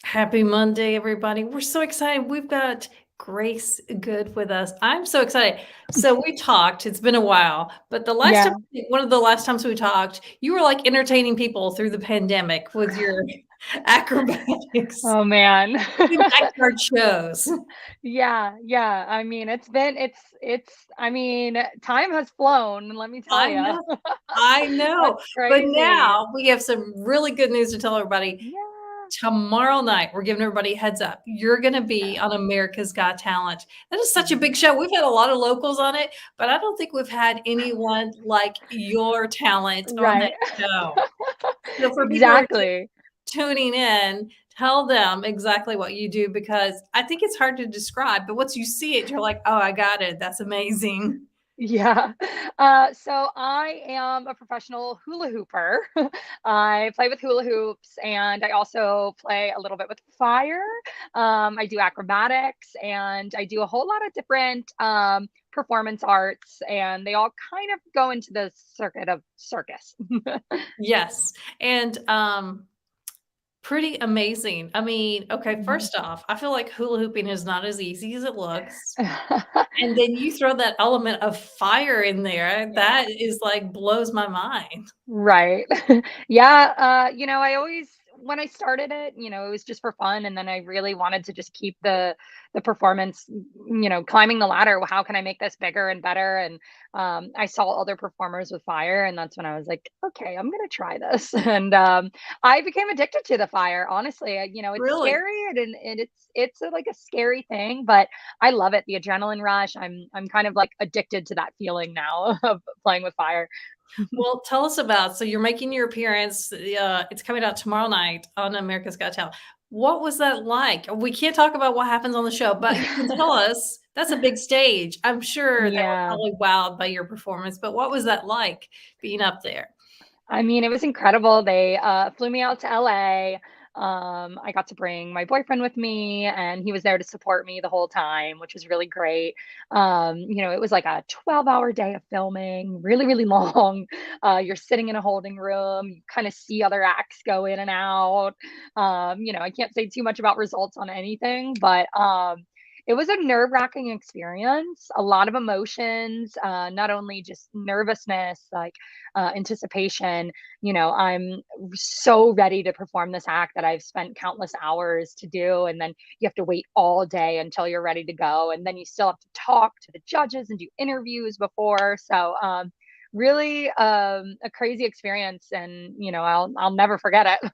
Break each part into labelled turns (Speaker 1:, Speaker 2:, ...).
Speaker 1: Happy Monday, everybody. We're so excited. We've got Grace Good with us. I'm so excited. So we talked, it's been a while, but the last time,
Speaker 2: Yeah.
Speaker 1: one of the last times we talked, you were like entertaining people through the pandemic with your acrobatics
Speaker 2: Oh, man.
Speaker 1: in backyard shows.
Speaker 2: Yeah, yeah. I mean, I mean, time has flown, let me tell
Speaker 1: I
Speaker 2: you.
Speaker 1: know, I know.
Speaker 2: That's
Speaker 1: But
Speaker 2: crazy.
Speaker 1: now we have some really good news to tell everybody.
Speaker 2: Yeah.
Speaker 1: Tomorrow night, we're giving everybody a heads up. You're gonna be on America's Got Talent. That is such a big show. We've had a lot of locals on it, but I don't think we've had anyone like your talent on that
Speaker 2: Right.
Speaker 1: show. So for people who are
Speaker 2: Exactly.
Speaker 1: tuning in, tell them exactly what you do because I think it's hard to describe, but once you see it, you're like, "Oh, I got it. That's amazing."
Speaker 2: Yeah. So I am a professional hula hooper. I play with hula hoops and I also play a little bit with fire. I do acrobatics and I do a whole lot of different performance arts, and they all kind of go into the circuit of circus.
Speaker 1: Yes, and, pretty amazing. I mean, okay,
Speaker 2: Mhm.
Speaker 1: first off, I feel like hula hooping is not as easy as it looks. And then you throw that element of fire in there,
Speaker 2: Yeah.
Speaker 1: that is like blows my mind.
Speaker 2: Right. Yeah, I always when I started it, it was just for fun, and then I really wanted to just keep the performance, climbing the ladder. How can I make this bigger and better? And I saw other performers with fire, and that's when I was like, okay, I'm gonna try this. And I became addicted to the fire. Honestly, it's
Speaker 1: Really?
Speaker 2: scary, and it's like a scary thing, but I love it. The adrenaline rush. I'm kind of like addicted to that feeling now of playing with fire.
Speaker 1: Well, tell us about so you're making your appearance, it's coming out tomorrow night on America's Got Talent. What was that like? We can't talk about what happens on the show, but you can tell us that's a big stage. I'm sure they were
Speaker 2: Yeah.
Speaker 1: probably wowed by your performance, but what was that like being up there?
Speaker 2: I mean, it was incredible. They flew me out to LA. I got to bring my boyfriend with me, and he was there to support me the whole time, which was really great. It was like a 12-hour day of filming, really, really long. You're sitting in a holding room, you kind of see other acts go in and out. I can't say too much about results on anything, but it was a nerve-wracking experience, a lot of emotions, not only just nervousness, like anticipation. I'm so ready to perform this act that I've spent countless hours to do. And then you have to wait all day until you're ready to go. And then you still have to talk to the judges and do interviews before. So, really a crazy experience, and I'll never forget it.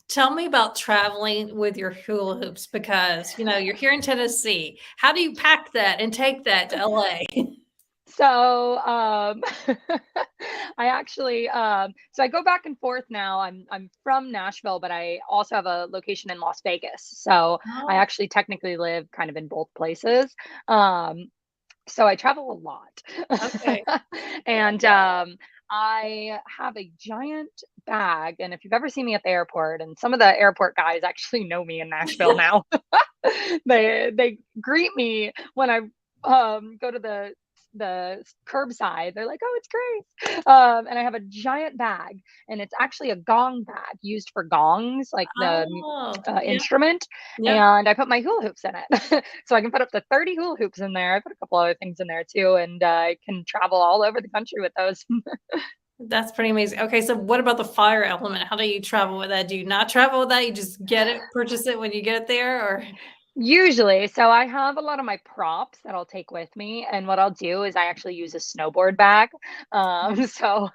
Speaker 1: Tell me about traveling with your hula hoops because, you're here in Tennessee. How do you pack that and take that to LA?
Speaker 2: So, I go back and forth now. I'm from Nashville, but I also have a location in Las Vegas. So I
Speaker 1: Oh,
Speaker 2: actually technically live kind of in both places. Um, so I travel a
Speaker 1: okay.
Speaker 2: lot. And I have a giant bag. And if you've ever seen me at the airport, and some of the airport guys actually know me in Nashville now, they greet me when I go to the curbside. They're like, "Oh, it's great." And I have a giant bag, and it's actually a gong bag used for gongs, like the
Speaker 1: Oh, yep,
Speaker 2: instrument.
Speaker 1: yep.
Speaker 2: And I put my hula hoops in it, so I can put up to 30 hula hoops in there. I put a couple other things in there too, and I can travel all over the country with those.
Speaker 1: That's pretty amazing. Okay, so what about the fire element? How do you travel with that? Do you not travel with that? You just get it, purchase it when you get there, or
Speaker 2: Usually, so I have a lot of my props that I'll take with me, and what I'll do is I actually use a snowboard bag. So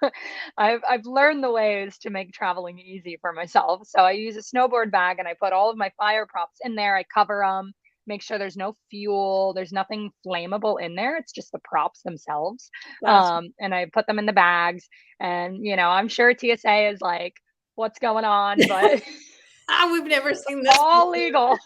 Speaker 2: I've learned the ways to make traveling easy for myself. So I use a snowboard bag, and I put all of my fire props in there. I cover them, make sure there's no fuel, there's nothing flammable in there. It's just the props themselves,
Speaker 1: gotcha.
Speaker 2: and I put them in the bags. And I'm sure TSA is like, "What's going on?" But
Speaker 1: Ah, we've never seen this
Speaker 2: all
Speaker 1: before.
Speaker 2: legal.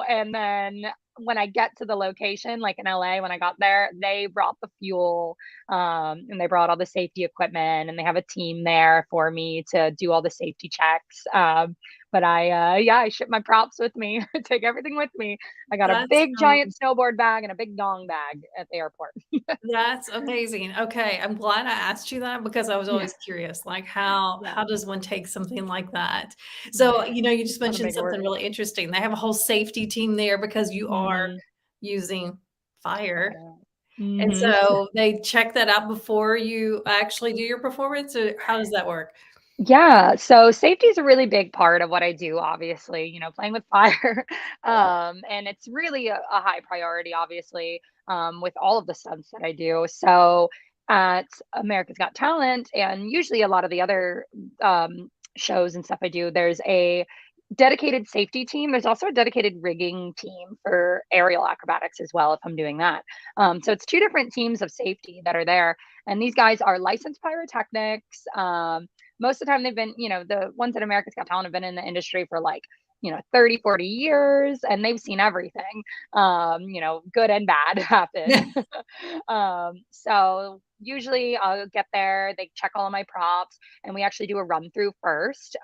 Speaker 2: And then when I get to the location, like in LA, when I got there, they brought the fuel, and they brought all the safety equipment, and they have a team there for me to do all the safety checks. But I ship my props with me. I take everything with me. I got a
Speaker 1: That's,
Speaker 2: big giant snowboard bag and a big dong bag at the airport.
Speaker 1: that's amazing. Okay, I'm glad I asked you that because I was
Speaker 2: Yeah,
Speaker 1: always curious, like how
Speaker 2: yeah.
Speaker 1: does one take something like that? So, you just
Speaker 2: A lot of
Speaker 1: mentioned
Speaker 2: big
Speaker 1: something
Speaker 2: order.
Speaker 1: really interesting. They have a whole safety team there because you are
Speaker 2: Mhm.
Speaker 1: using fire.
Speaker 2: Fire.
Speaker 1: And
Speaker 2: Mhm.
Speaker 1: so they check that out before you actually do your performance, or how does that work?
Speaker 2: Yeah, so safety is a really big part of what I do, obviously, playing with fire. And it's really a high priority, obviously, with all of the stunts that I do. So at America's Got Talent, and usually a lot of the other shows and stuff I do, there's a dedicated safety team. There's also a dedicated rigging team for aerial acrobatics as well, if I'm doing that. So it's two different teams of safety that are there. And these guys are licensed pyrotechnics. Most of the time they've been, the ones at America's Got Talent have been in the industry for like, 30, 40 years, and they've seen everything, good and bad happen. So usually I'll get there, they check all of my props, and we actually do a run through first.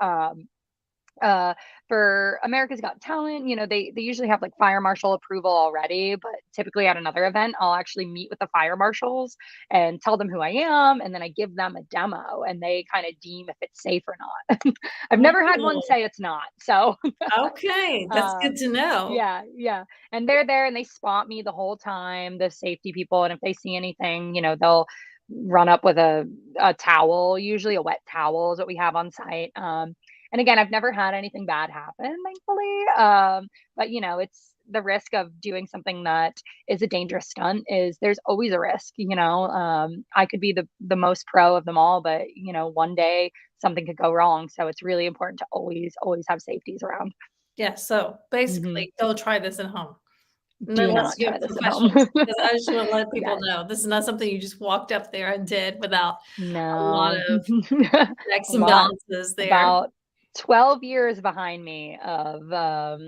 Speaker 2: Uh, for America's Got Talent, they usually have like fire marshal approval already, but typically at another event, I'll actually meet with the fire marshals and tell them who I am, and then I give them a demo, and they kind of deem if it's safe or not. I've never had one
Speaker 1: Oh,
Speaker 2: say it's not, so
Speaker 1: okay, that's good
Speaker 2: um,
Speaker 1: to know.
Speaker 2: yeah, yeah, and they're there and they spot me the whole time, the safety people, and if they see anything, they'll run up with a towel, usually a wet towel is what we have on site. And again, I've never had anything bad happen, thankfully. But it's the risk of doing something that is a dangerous stunt is there's always a risk, I could be the most pro of them all, but one day something could go wrong. So it's really important to always have safeties around.
Speaker 1: Yeah, so
Speaker 2: Mhm.
Speaker 1: basically, don't try this at home.
Speaker 2: Do
Speaker 1: Unless
Speaker 2: not
Speaker 1: you
Speaker 2: try
Speaker 1: have
Speaker 2: this at home.
Speaker 1: professionals, because I just wanna let people
Speaker 2: Yes.
Speaker 1: know this is not something you just walked up there and did without a lot
Speaker 2: No.
Speaker 1: of checks
Speaker 2: A
Speaker 1: and
Speaker 2: lot.
Speaker 1: balances there.
Speaker 2: About 12 years behind me of,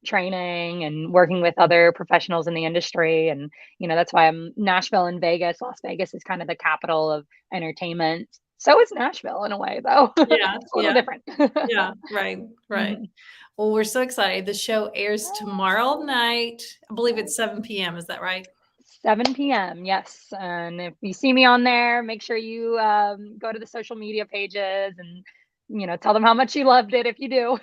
Speaker 2: training and working with other professionals in the industry, and, that's why I'm Nashville and Vegas. Las Vegas is kind of the capital of entertainment. So is Nashville in a way, though.
Speaker 1: Yeah,
Speaker 2: It's a little
Speaker 1: yeah,
Speaker 2: different.
Speaker 1: yeah, right, right.
Speaker 2: Mhm.
Speaker 1: Well, we're so excited. The show airs tomorrow night. I believe it's 7 PM, is that right?
Speaker 2: 7 PM, yes, and if you see me on there, make sure you, go to the social media pages and, tell them how much you loved it if you do.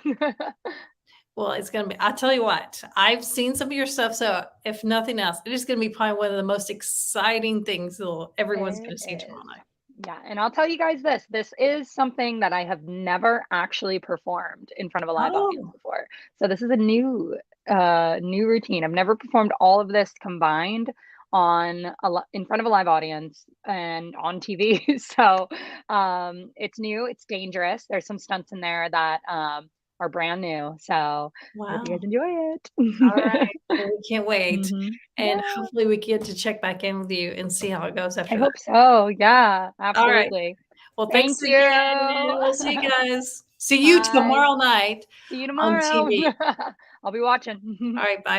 Speaker 1: Well, it's gonna be I'll tell you what, I've seen some of your stuff, so if nothing else, it is gonna be probably one of the most exciting things everyone's
Speaker 2: It
Speaker 1: gonna see tomorrow
Speaker 2: is.
Speaker 1: night.
Speaker 2: Yeah, and I'll tell you guys this is something that I have never actually performed in front of a live audience
Speaker 1: Oh,
Speaker 2: before. So this is a new routine. I've never performed all of this combined in front of a live audience and on TV. So it's new, it's dangerous. There's some stunts in there that are brand new. So I hope you guys
Speaker 1: wow.
Speaker 2: enjoy
Speaker 1: Alright.
Speaker 2: it.
Speaker 1: Well, we can't wait, and
Speaker 2: Yeah.
Speaker 1: hopefully we get to check back in with you and see how it goes
Speaker 2: I
Speaker 1: after that.
Speaker 2: hope so. Yeah,
Speaker 1: Alright.
Speaker 2: absolutely.
Speaker 1: Well, thanks
Speaker 2: Thank you.
Speaker 1: again, and we'll see you guys. See you
Speaker 2: Bye.
Speaker 1: tomorrow night
Speaker 2: See you
Speaker 1: on
Speaker 2: tomorrow.
Speaker 1: TV.
Speaker 2: I'll be watching.
Speaker 1: Alright, bye.